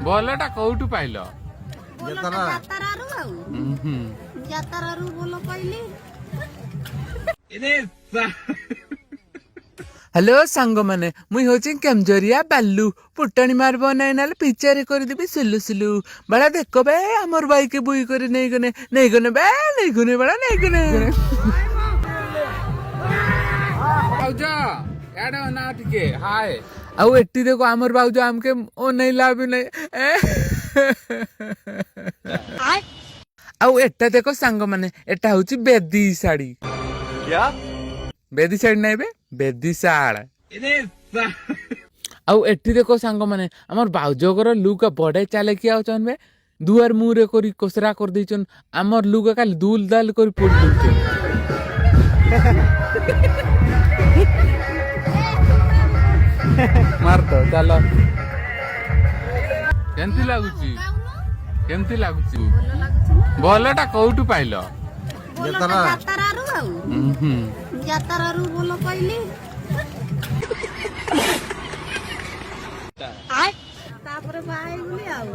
ଭଲଟା କୋଉଠୁ ପାଇଲ? ଯାତାରାରୁ ଭଲ ପାଇଲି। हेलो सांग माने मुई होची केमजोरिया बालू पुटाणी मारबो नै नाले पिचारे कर देबी सुलु सुलु बड़ा देखो बे हमर बाई के बुई करे नै गने बे नै गने बड़ा नै गने बाउजा याडा ना टिके हाय आउ एट्टी देखो हमर बाउजो हमके ओ नै लाबी नै आउ एट्टा देखो सांग माने एटा होची बेदी साड़ी क्या बेदी साड़ी नै बे बेदी साड़ आउ एट्टी देखो सांग माने हमर बाउजोगर लुक बड़े चाले कि आउचन बे दुआर मुरे करी कोसरा कर दैचन हमर लुक खाली दूल दाल करी पोड़ दैचन मार तो चलो केमती लागुची भलटा कोउठु पाइल? ଯାତାରାରୁ ଭଲ ପାଇଲି। ତାପରେ ବାହା ହେଇଗଲି ଆଉ।